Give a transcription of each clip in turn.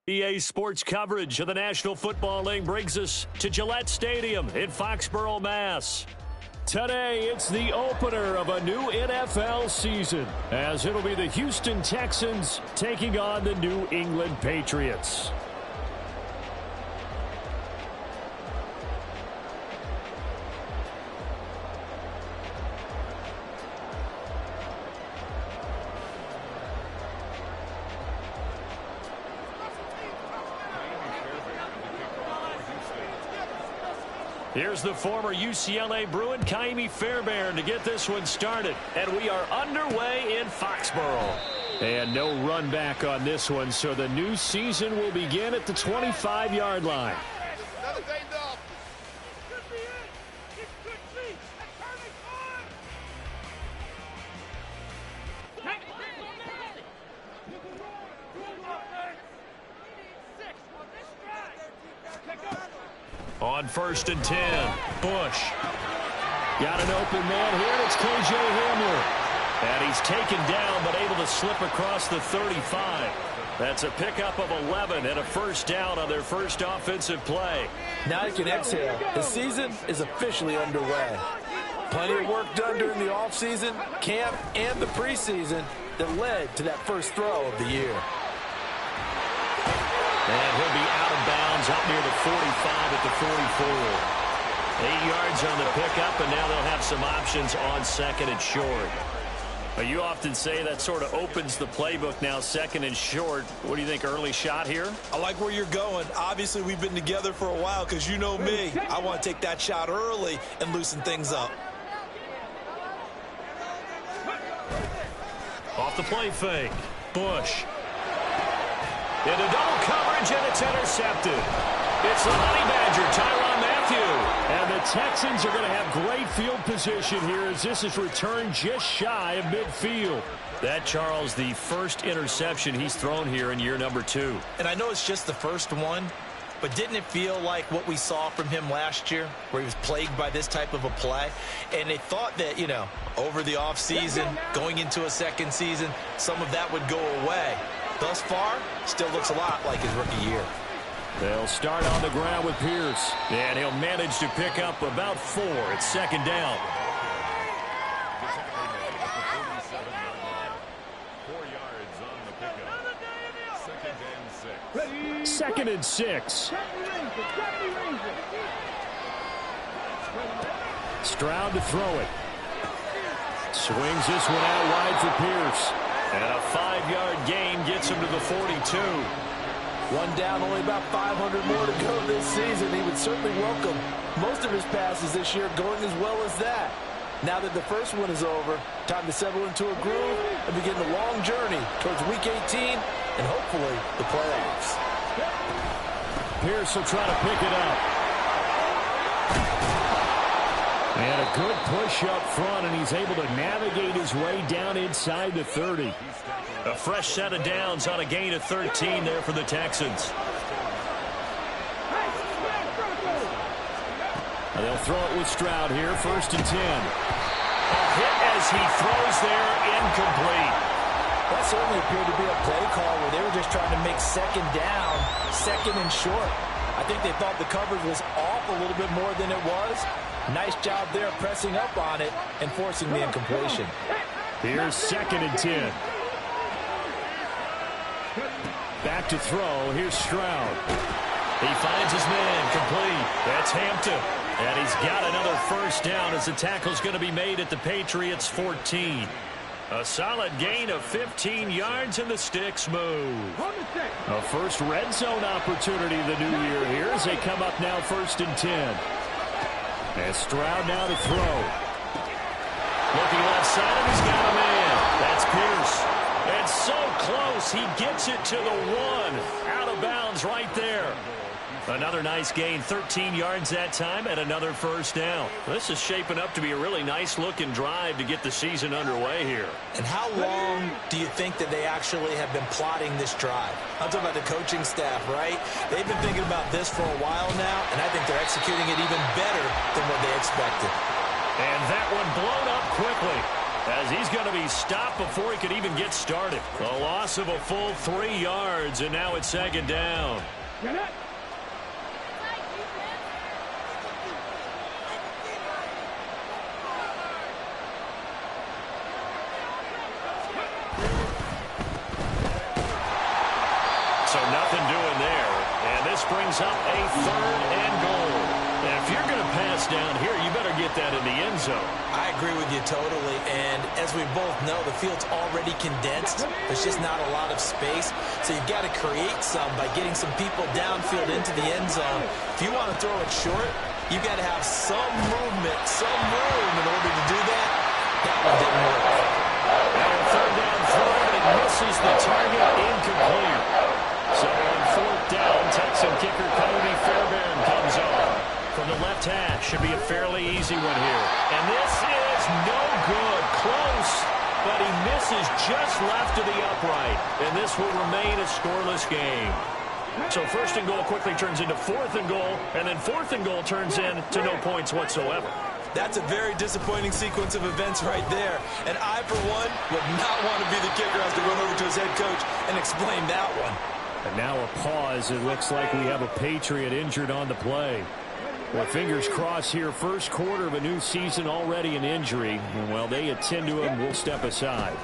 EA Sports coverage of the National Football League brings us to Gillette Stadium in Foxborough, Mass. Today, it's the opener of a new NFL season, as it'll be the Houston Texans taking on the New England Patriots. Here's the former UCLA Bruin, Kaimi Fairbairn, to get this one started. And we are underway in Foxborough. And no run back on this one, so the new season will begin at the 25-yard line. On 1st and 10, Bush. Got an open man here, and it's KJ Hamler. And he's taken down, but able to slip across the 35. That's a pickup of 11 and a first down on their first offensive play. Now you can exhale. The season is officially underway. Plenty of work done during the offseason, camp, and the preseason that led to that first throw of the year. And he'll be out of bounds up near the 45 at the 44. 8 yards on the pickup, and now they'll have some options on 2nd and short. You often say that sort of opens the playbook now, 2nd and short. What do you think, early shot here? I like where you're going. Obviously, we've been together for a while because you know me. I want to take that shot early and loosen things up. Off the play fake. Bush. Into double coverage, and it's intercepted. It's the Honey Badger, Tyrann Mathieu. And the Texans are going to have great field position here as this is returned just shy of midfield. That, Charles, the first interception he's thrown here in year number 2. And I know it's just the first one, but didn't it feel like what we saw from him last year, where he was plagued by this type of a play? And they thought that, you know, over the offseason, going into a second season, some of that would go away. Thus far, still looks a lot like his rookie year. They'll start on the ground with Pierce, and he'll manage to pick up about 4. It's 2nd down. 2nd and 6. Stroud to throw it. Swings this one out wide for Pierce. And a 5-yard gain gets him to the 42. One down, only about 500 more to go this season. He would certainly welcome most of his passes this year going as well as that. Now that the first one is over, time to settle into a groove and begin the long journey towards Week 18 and hopefully the playoffs. Pierce will try to pick it up. And a good push up front, and he's able to navigate his way down inside the 30. A fresh set of downs on a gain of 13 there for the Texans. And they'll throw it with Stroud here, 1st and 10. A hit as he throws there, incomplete. That certainly appeared to be a play call where they were just trying to make 2nd down, 2nd and short. I think they thought the coverage was off a little bit more than it was. Nice job there pressing up on it and forcing the incompletion. Here's 2nd and 10. Back to throw. Here's Stroud. He finds his man complete. That's Hampton. And he's got another first down as the tackle's going to be made at the Patriots' 14. A solid gain of 15 yards and the sticks move. A first red zone opportunity the new year here as they come up now 1st and 10. And Stroud now to throw. Looking left side, and he's got a man. That's Pierce. And so close, he gets it to the 1. Out of bounds right there. Another nice gain, 13 yards that time, and another first down. This is shaping up to be a really nice-looking drive to get the season underway here. And how long do you think that they actually have been plotting this drive? I'm talking about the coaching staff, right? They've been thinking about this for a while now, and I think they're executing it even better than what they expected. And that one blown up quickly. as he's going to be stopped before he could even get started. A loss of a full 3 yards, and now it's second down. So nothing doing there, and this brings up a 3rd and goal. And if you're going to pass down here, you better get that in the end zone. I agree with you totally, and as we both know, the field's already condensed. There's just not a lot of space, so you've got to create some by getting some people downfield into the end zone. If you want to throw it short, you've got to have some movement, some room in order to do that. That one didn't work. Now a 3rd down throw, and it misses the target, incomplete. So on 4th down, Texan kicker Cody Fairbairn comes on. From the left hash, should be a fairly easy one here. And this is no good. Close, but he misses just left of the upright. And this will remain a scoreless game. So 1st and goal quickly turns into 4th and goal, and then 4th and goal turns into no points whatsoever. That's a very disappointing sequence of events right there. And I, for one, would not want to be the kicker who has to run over to his head coach and explain that one. And now a pause. It looks like we have a Patriot injured on the play. Well, fingers crossed here. First quarter of a new season, already an injury. And while they attend to him, we'll step aside.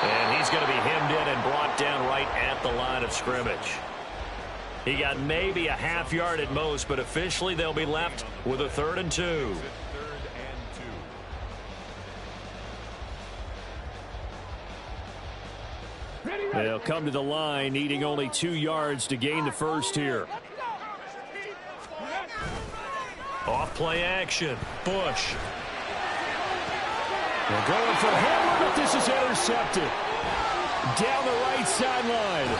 And he's going to be hemmed in and brought down right at the line of scrimmage. He got maybe a half yard at most, but officially they'll be left with a 3rd and 2. They'll come to the line, needing only 2 yards to gain the first here. Off play action. Bush. They're going for Hamler, but this is intercepted. Down the right sideline.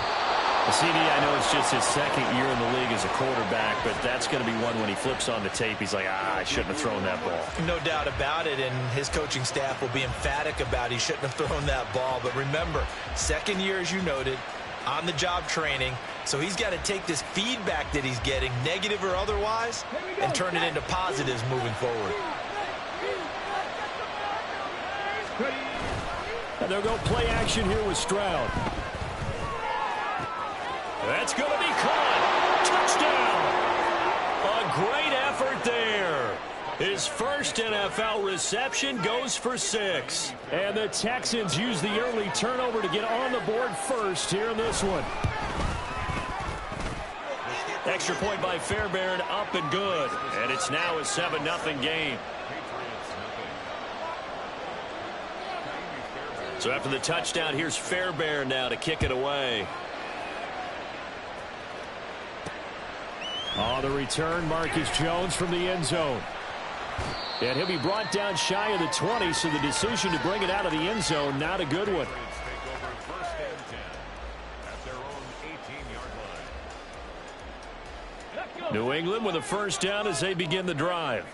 CD, I know it's just his 2nd year in the league as a quarterback, but that's going to be one when he flips on the tape. He's like, I shouldn't have thrown that ball. No doubt about it, and his coaching staff will be emphatic about he shouldn't have thrown that ball. But remember, 2nd year, as you noted, on-the-job training, so he's got to take this feedback that he's getting, negative or otherwise, and turn it into positives moving forward. And they'll go play action here with Stroud. That's going to be caught. Touchdown. A great effort there. His first NFL reception goes for 6. And the Texans use the early turnover to get on the board first here in this one. Extra point by Fairbairn, up and good. And it's now a 7-0 game. So after the touchdown, here's Fairbairn now to kick it away. On the return, Marcus Jones from the end zone. And he'll be brought down shy of the 20, so the decision to bring it out of the end zone, not a good one. New England with a 1st down as they begin the drive.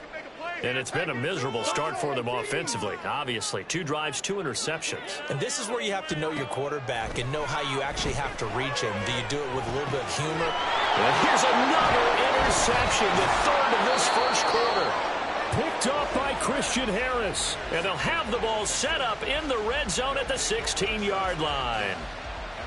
And it's been a miserable start for them offensively. Obviously, 2 drives, 2 interceptions. And this is where you have to know your quarterback and know how you actually have to reach him. Do you do it with a little bit of humor? And here's another interception, the 3rd of this first quarter. Picked off by Christian Harris. And they'll have the ball set up in the red zone at the 16-yard line.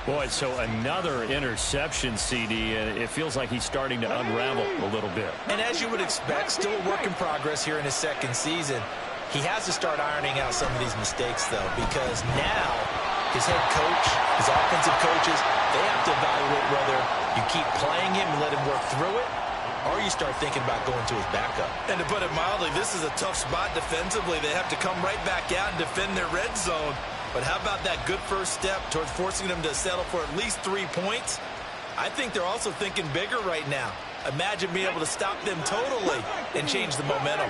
Boy, so another interception, CD, and it feels like he's starting to unravel a little bit. And as you would expect, still a work in progress here in his 2nd season. He has to start ironing out some of these mistakes, though, because now his head coach, his offensive coaches, they have to evaluate whether you keep playing him and let him work through it, or you start thinking about going to his backup. And to put it mildly, this is a tough spot defensively. They have to come right back out and defend their red zone. But how about that good first step towards forcing them to settle for at least 3 points? I think they're also thinking bigger right now. Imagine being able to stop them totally and change the momentum.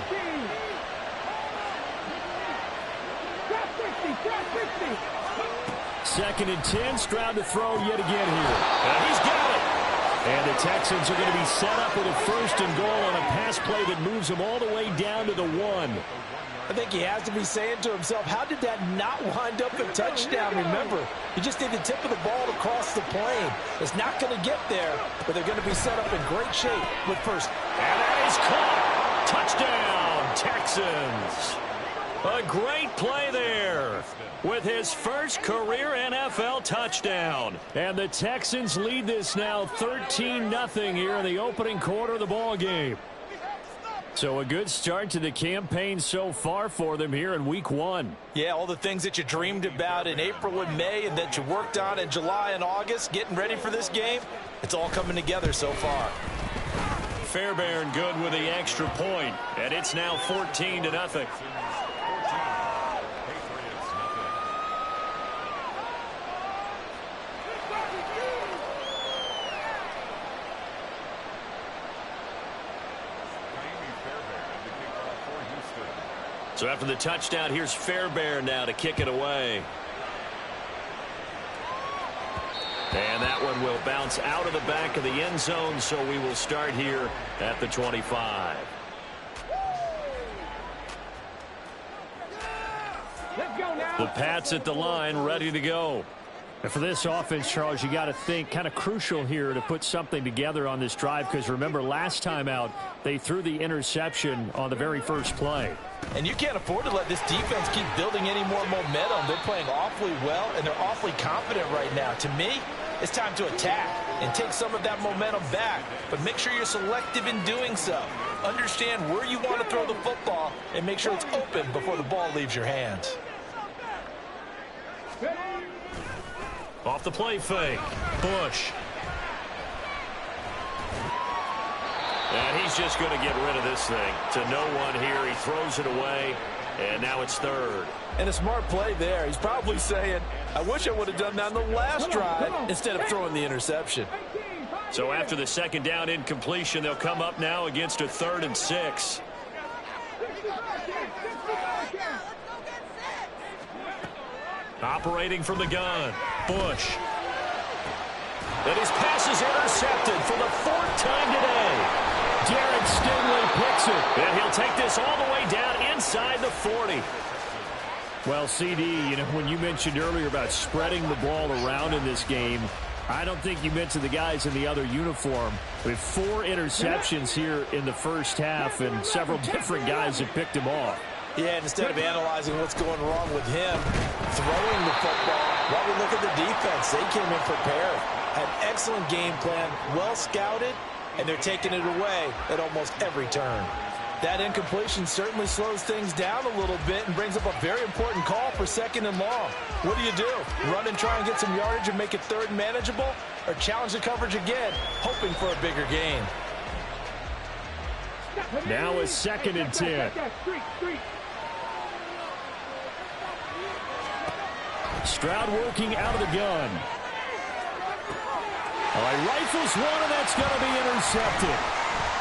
Second and 10, Stroud to throw yet again here. And he's got it. And the Texans are going to be set up with a 1st and goal on a pass play that moves them all the way down to the 1. I think he has to be saying to himself, how did that not wind up a touchdown? Remember, you just need the tip of the ball to cross the plane. It's not going to get there, but they're going to be set up in great shape with 1st. And that is caught. Touchdown, Texans. A great play there with his first career NFL touchdown. And the Texans lead this now 13-0 here in the opening quarter of the ball game. So a good start to the campaign so far for them here in week 1. Yeah, all the things that you dreamed about in April and May and that you worked on in July and August, getting ready for this game, it's all coming together so far. Fairbairn good with the extra point, and it's now 14-0. So after the touchdown, here's Fairbairn now to kick it away. And that one will bounce out of the back of the end zone, so we will start here at the 25. The Pats at the line, ready to go. And for this offense, Charles, you got to think kind of crucial here to put something together on this drive, because remember last time out they threw the interception on the very first play. And you can't afford to let this defense keep building any more momentum. They're playing awfully well, and they're awfully confident right now. To me, it's time to attack and take some of that momentum back. But make sure you're selective in doing so. Understand where you want to throw the football and make sure it's open before the ball leaves your hands. Off the play fake. Bush. And he's just going to get rid of this thing to no one here. He throws it away, and now it's third. And a smart play there. He's probably saying, I wish I would have done that on the last drive instead of throwing the interception. So after the second down incompletion, they'll come up now against a 3rd and 6. Operating from the gun, Bush. And his pass is intercepted for the 4th time today. Derek Stingley picks it, and he'll take this all the way down inside the 40. Well, CD, you know, when you mentioned earlier about spreading the ball around in this game, I don't think you mentioned the guys in the other uniform. With 4 interceptions here in the first half, and several different guys have picked him off. Yeah, instead of analyzing what's going wrong with him throwing the football, while we look at the defense, they came in prepared. Had an excellent game plan, well scouted, and they're taking it away at almost every turn. That incompletion certainly slows things down a little bit and brings up a very important call for 2nd and long. What do? Run and try and get some yardage and make it 3rd and manageable? Or challenge the coverage again, hoping for a bigger gain? Now a 2nd and 10. Stroud working out of the gun. All right, rifles one, and that's going to be intercepted.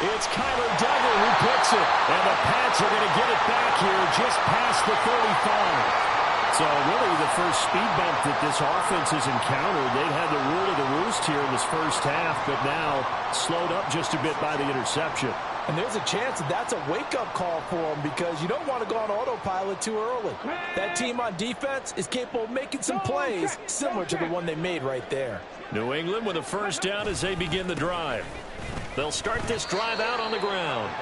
It's Kyler Duggar who picks it, and the Pats are going to get it back here just past the 35. So really the first speed bump that this offense has encountered. They've had the rule of the roost here in this first half, but now slowed up just a bit by the interception. And there's a chance that that's a wake-up call for them, because you don't want to go on autopilot too early. That team on defense is capable of making some plays similar to the one they made right there. New England with a first down as they begin the drive. They'll start this drive out on the ground.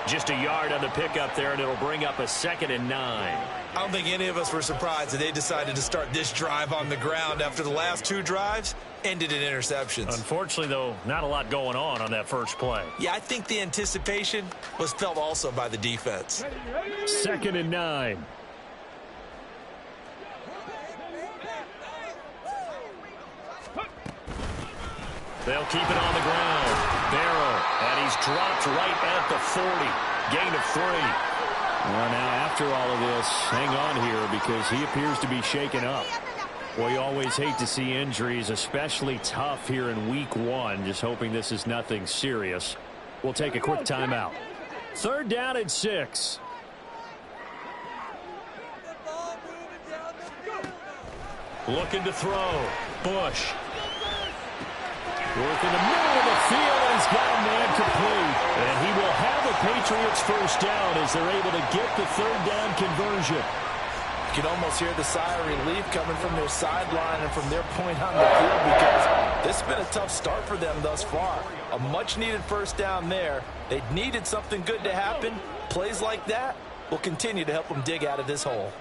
Just a yard on the pickup there, and it'll bring up a 2nd and 9. I don't think any of us were surprised that they decided to start this drive on the ground after the last 2 drives ended in interceptions. Unfortunately, though, not a lot going on that first play. Yeah, I think the anticipation was felt also by the defense. 2nd and 9. They'll keep it on the ground. Barrow, and he's dropped right at the 40. Gain of 3. Well, now after all of this, hang on here, because he appears to be shaken up. Well, you always hate to see injuries, especially tough here in week 1. Just hoping this is nothing serious. We'll take a quick timeout. 3rd down and 6. Looking to throw. Bush. Work in the middle of the field, and he's got a man complete. And he will have the Patriots first down as they're able to get the 3rd down conversion. You can almost hear the sigh of relief coming from their sideline and from their point on the field, because this has been a tough start for them thus far. A much-needed first down there. They needed something good to happen. Plays like that will continue to help them dig out of this hole.